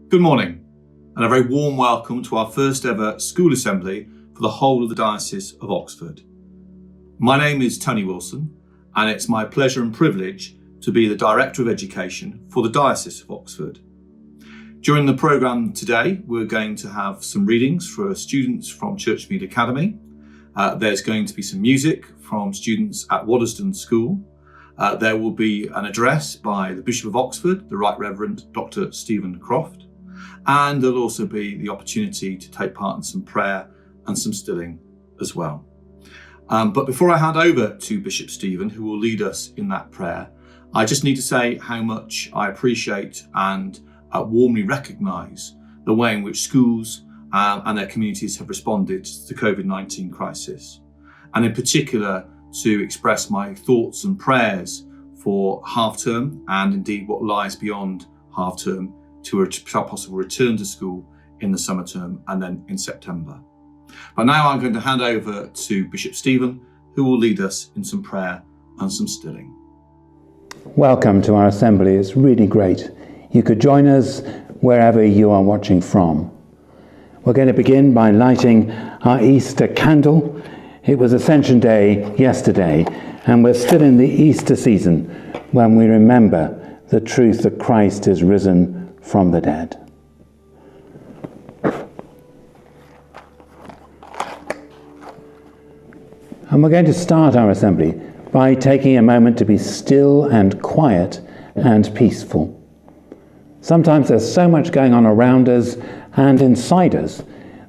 Good morning, and a very warm welcome to our first ever school assembly for the whole of the Diocese of Oxford. My name is Tony Wilson, and it's my pleasure and privilege to be the Director of Education for the Diocese of Oxford. During the programme today, we're going to have some readings for students from Churchmead Academy. There's going to be some music from students at Waddesdon School. There will be an address by the Bishop of Oxford, the Right Reverend Dr. Stephen Croft. And there'll also be the opportunity to take part in some prayer and some stilling as well. But before I hand over to Bishop Stephen, who will lead us in that prayer, I just need to say how much I appreciate and warmly recognise the way in which schools and their communities have responded to the COVID-19 crisis. And in particular, to express my thoughts and prayers for half-term and indeed what lies beyond half-term to a possible return to school in the summer term and then in September. But now I'm going to hand over to Bishop Stephen, who will lead us in some prayer and some stilling. Welcome to our assembly. It's really great. You could join us wherever you are watching from. We're going to begin by lighting our Easter candle. It was Ascension Day yesterday, and we're still in the Easter season when we remember the truth that Christ is risen from the dead. And we're going to start our assembly by taking a moment to be still and quiet and peaceful. Sometimes there's so much going on around us and inside us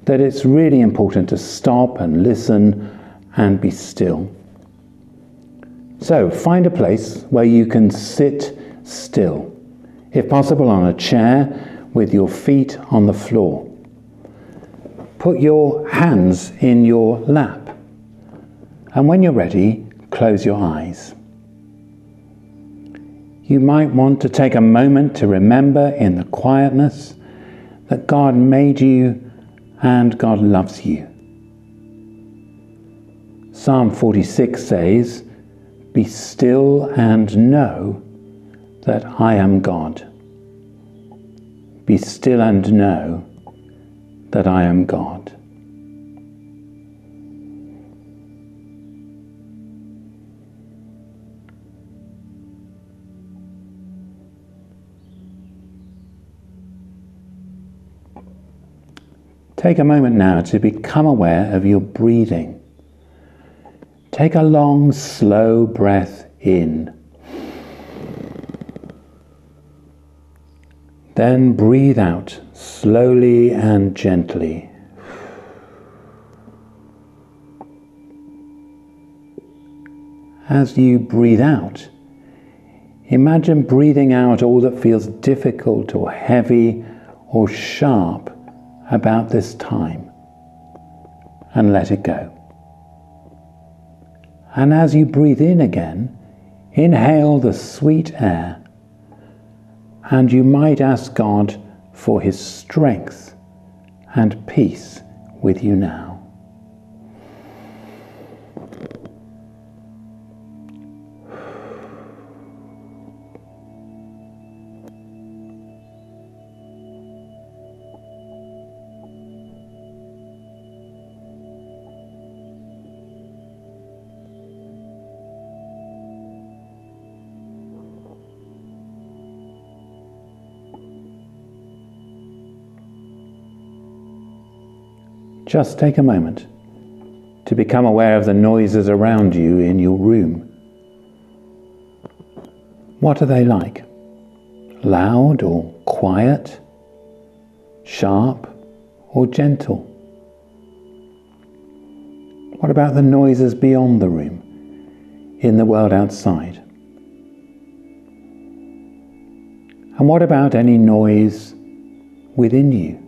that it's really important to stop and listen and be still. So find a place where you can sit still, if possible on a chair with your feet on the floor. Put your hands in your lap, and when you're ready, close your eyes. You might want to take a moment to remember in the quietness that God made you and God loves you. Psalm 46 says, "Be still and know that I am God." Be still and know that I am God. Take a moment now to become aware of your breathing. Take a long, slow breath in. Then breathe out slowly and gently. As you breathe out, imagine breathing out all that feels difficult or heavy or sharp about this time, and let it go. And as you breathe in again, inhale the sweet air, and you might ask God for His strength and peace with you now. Just take a moment to become aware of the noises around you in your room. What are they like? Loud or quiet? Sharp or gentle? What about the noises beyond the room, in the world outside? And what about any noise within you?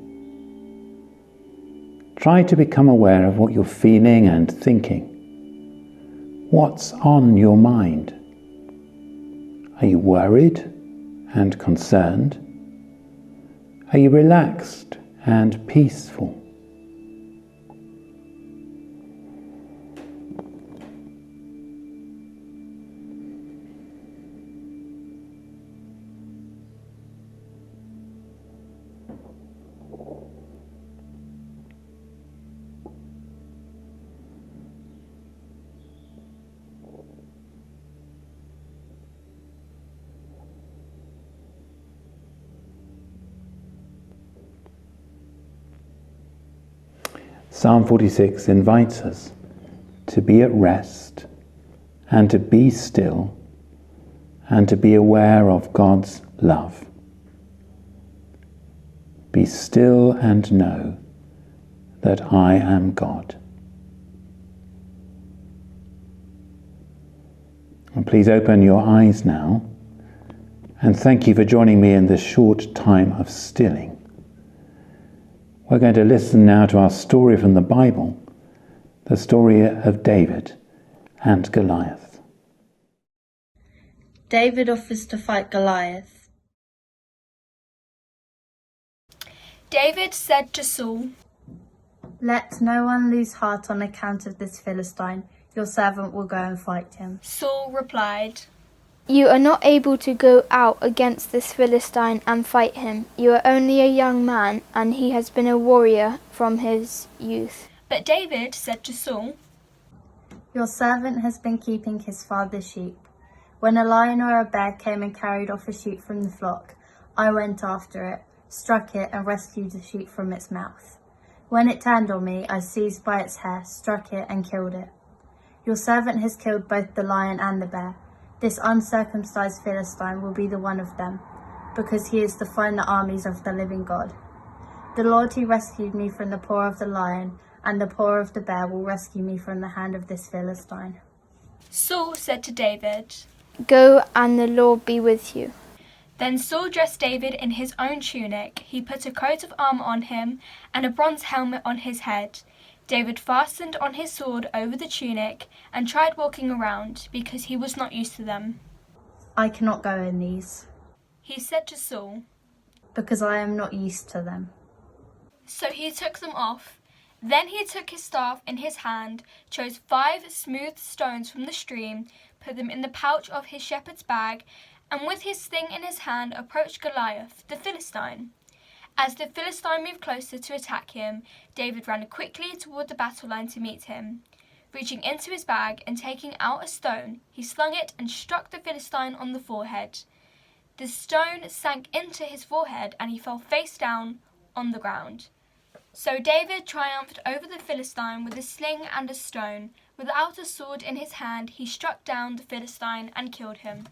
Try to become aware of what you're feeling and thinking. What's on your mind? Are you worried and concerned? Are you relaxed and peaceful? Psalm 46 invites us to be at rest and to be still and to be aware of God's love. Be still and know that I am God. And please open your eyes now, and thank you for joining me in this short time of stilling. We're going to listen now to our story from the Bible, the story of David and Goliath. David offers to fight Goliath. David said to Saul, "Let no one lose heart on account of this Philistine. Your servant will go and fight him." Saul replied, "You are not able to go out against this Philistine and fight him. You are only a young man, and he has been a warrior from his youth." But David said to Saul, "Your servant has been keeping his father's sheep. When a lion or a bear came and carried off a sheep from the flock, I went after it, struck it, and rescued the sheep from its mouth. When it turned on me, I seized by its hair, struck it, and killed it. Your servant has killed both the lion and the bear. This uncircumcised Philistine will be the one of them, because he is to find the armies of the living God. The Lord who rescued me from the paw of the lion and the paw of the bear will rescue me from the hand of this Philistine." Saul said to David, "Go, and the Lord be with you." Then Saul dressed David in his own tunic. He put a coat of armor on him and a bronze helmet on his head. David fastened on his sword over the tunic and tried walking around because he was not used to them. "I cannot go in these, He said to Saul. because I am not used to them." So he took them off. Then he took his staff in his hand, chose 5 smooth stones from the stream, put them in the pouch of his shepherd's bag, and with his sling in his hand approached Goliath, the Philistine. As the Philistine moved closer to attack him, David ran quickly toward the battle line to meet him. Reaching into his bag and taking out a stone, he slung it and struck the Philistine on the forehead. The stone sank into his forehead and he fell face down on the ground. So David triumphed over the Philistine with a sling and a stone. Without a sword in his hand, he struck down the Philistine and killed him.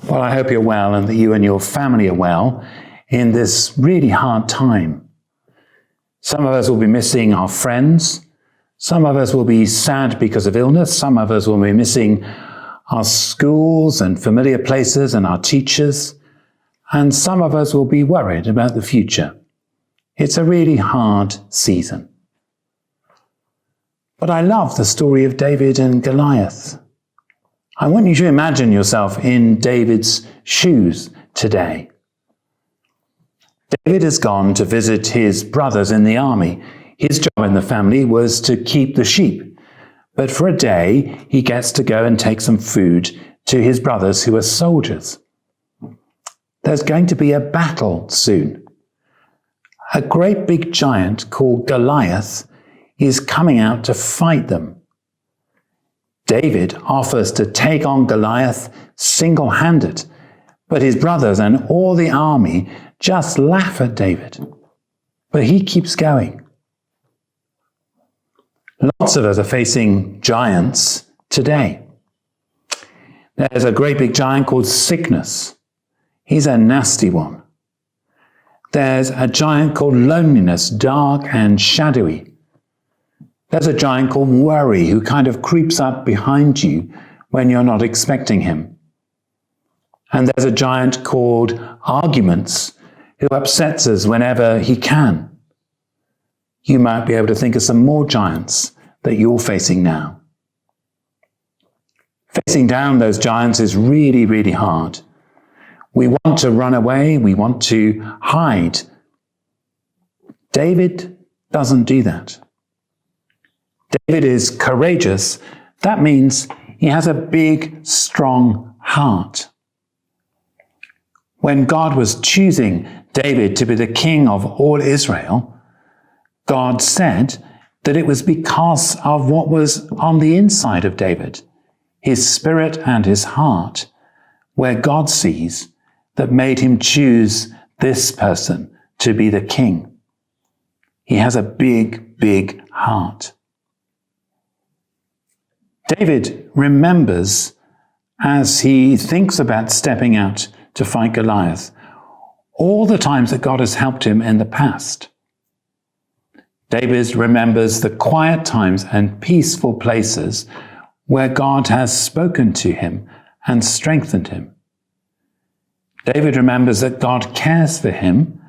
Well, I hope you're well and that you and your family are well in this really hard time. Some of us will be missing our friends. Some of us will be sad because of illness. Some of us will be missing our schools and familiar places and our teachers. And some of us will be worried about the future. It's a really hard season. But I love the story of David and Goliath. I want you to imagine yourself in David's shoes today. David has gone to visit his brothers in the army. His job in the family was to keep the sheep. But for a day, he gets to go and take some food to his brothers who are soldiers. There's going to be a battle soon. A great big giant called Goliath is coming out to fight them. David offers to take on Goliath single-handed, but his brothers and all the army just laugh at David. But he keeps going. Lots of us are facing giants today. There's a great big giant called sickness. He's a nasty one. There's a giant called loneliness, dark and shadowy. There's a giant called worry who kind of creeps up behind you when you're not expecting him. And there's a giant called arguments who upsets us whenever he can. You might be able to think of some more giants that you're facing now. Facing down those giants is really, really hard. We want to run away. We want to hide. David doesn't do that. David is courageous. That means he has a big, strong heart. when God was choosing David to be the king of all Israel, God said that it was because of what was on the inside of David, his spirit and his heart, where God sees, that made him choose this person to be the king. He has a big, big heart. David remembers, as he thinks about stepping out to fight Goliath, all the times that God has helped him in the past. David remembers the quiet times and peaceful places where God has spoken to him and strengthened him. David remembers that God cares for him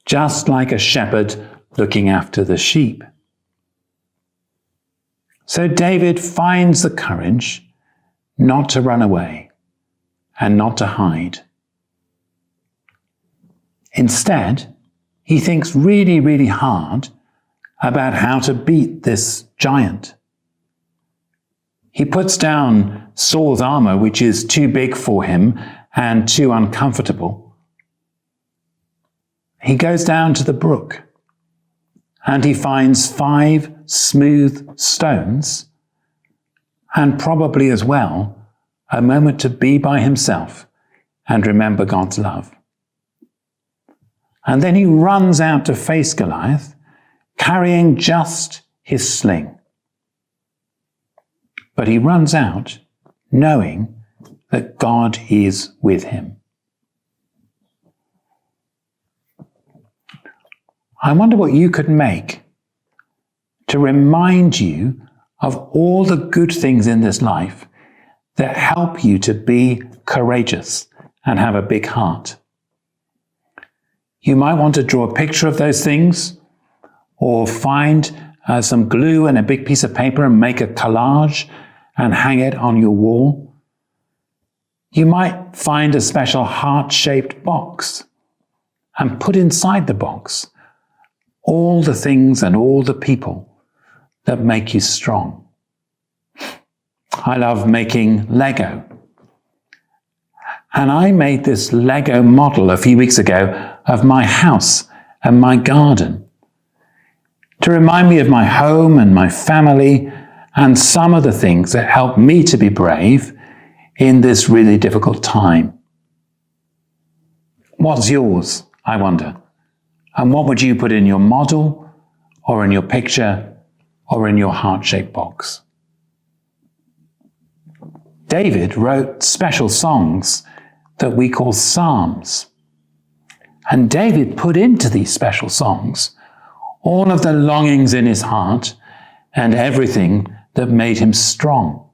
just like a shepherd looking after the sheep. So David finds the courage not to run away and not to hide. Instead, he thinks really, really hard about how to beat this giant. He puts down Saul's armor, which is too big for him and too uncomfortable. He goes down to the brook and he finds 5 smooth stones and probably as well a moment to be by himself and remember God's love. And then he runs out to face Goliath, carrying just his sling. But he runs out knowing that God is with him. I wonder what you could make to remind you of all the good things in this life that help you to be courageous and have a big heart. You might want to draw a picture of those things, or find some glue and a big piece of paper and make a collage and hang it on your wall. You might find a special heart-shaped box and put inside the box all the things and all the people that make you strong. I love making Lego. And I made this Lego model a few weeks ago of my house and my garden to remind me of my home and my family and some of the things that help me to be brave in this really difficult time. What's yours, I wonder? And what would you put in your model, or in your picture, or in your heart-shaped box? David wrote special songs that we call psalms. And David put into these special songs all of the longings in his heart and everything that made him strong.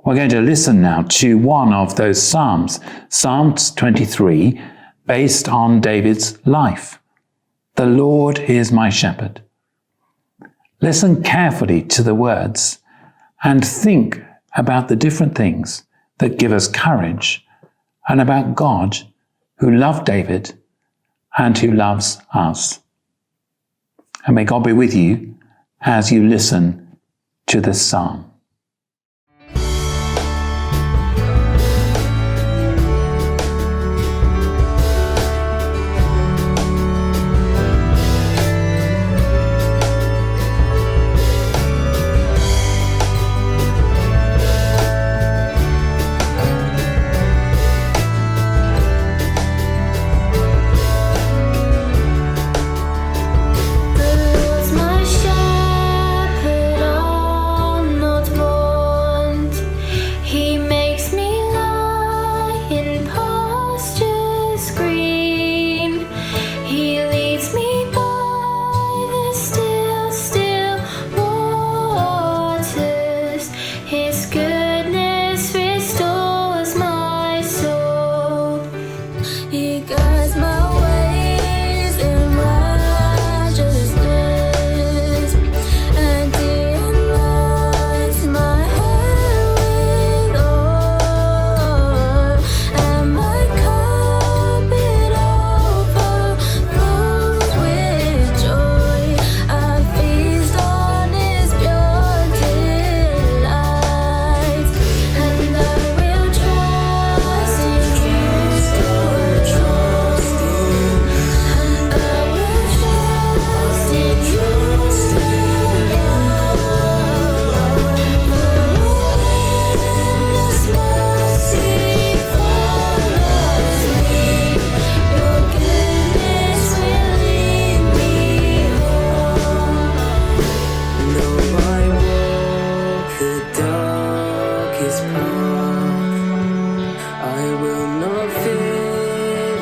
We're going to listen now to one of those psalms, Psalm 23, based on David's life. The Lord is my shepherd. Listen carefully to the words and think about the different things that give us courage and about God who loved David and who loves us. And may God be with you as you listen to this psalm.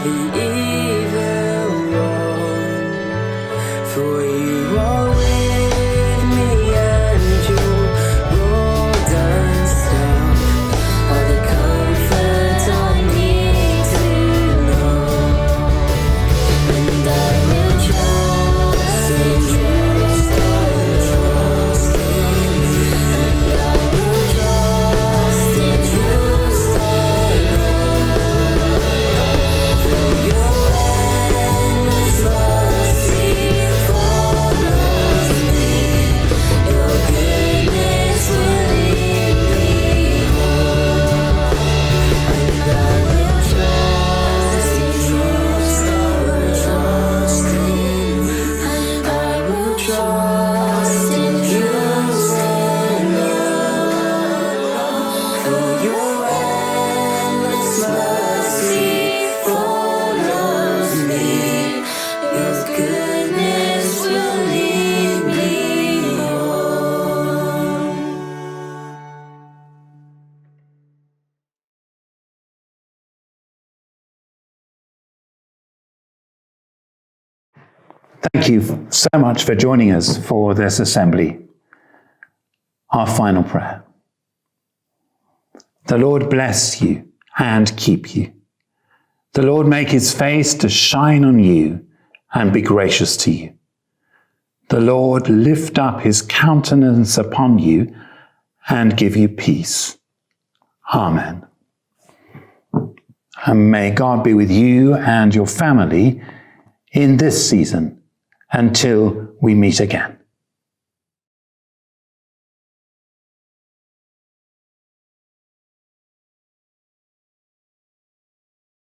the evil one. For you are with me, and your rod and staff are the comfort I need to know. And I will trust in you. Thank you so much for joining us for this assembly. Our final prayer. The Lord bless you and keep you. The Lord make his face to shine on you and be gracious to you. The Lord lift up his countenance upon you and give you peace. Amen. And may God be with you and your family in this season until we meet again.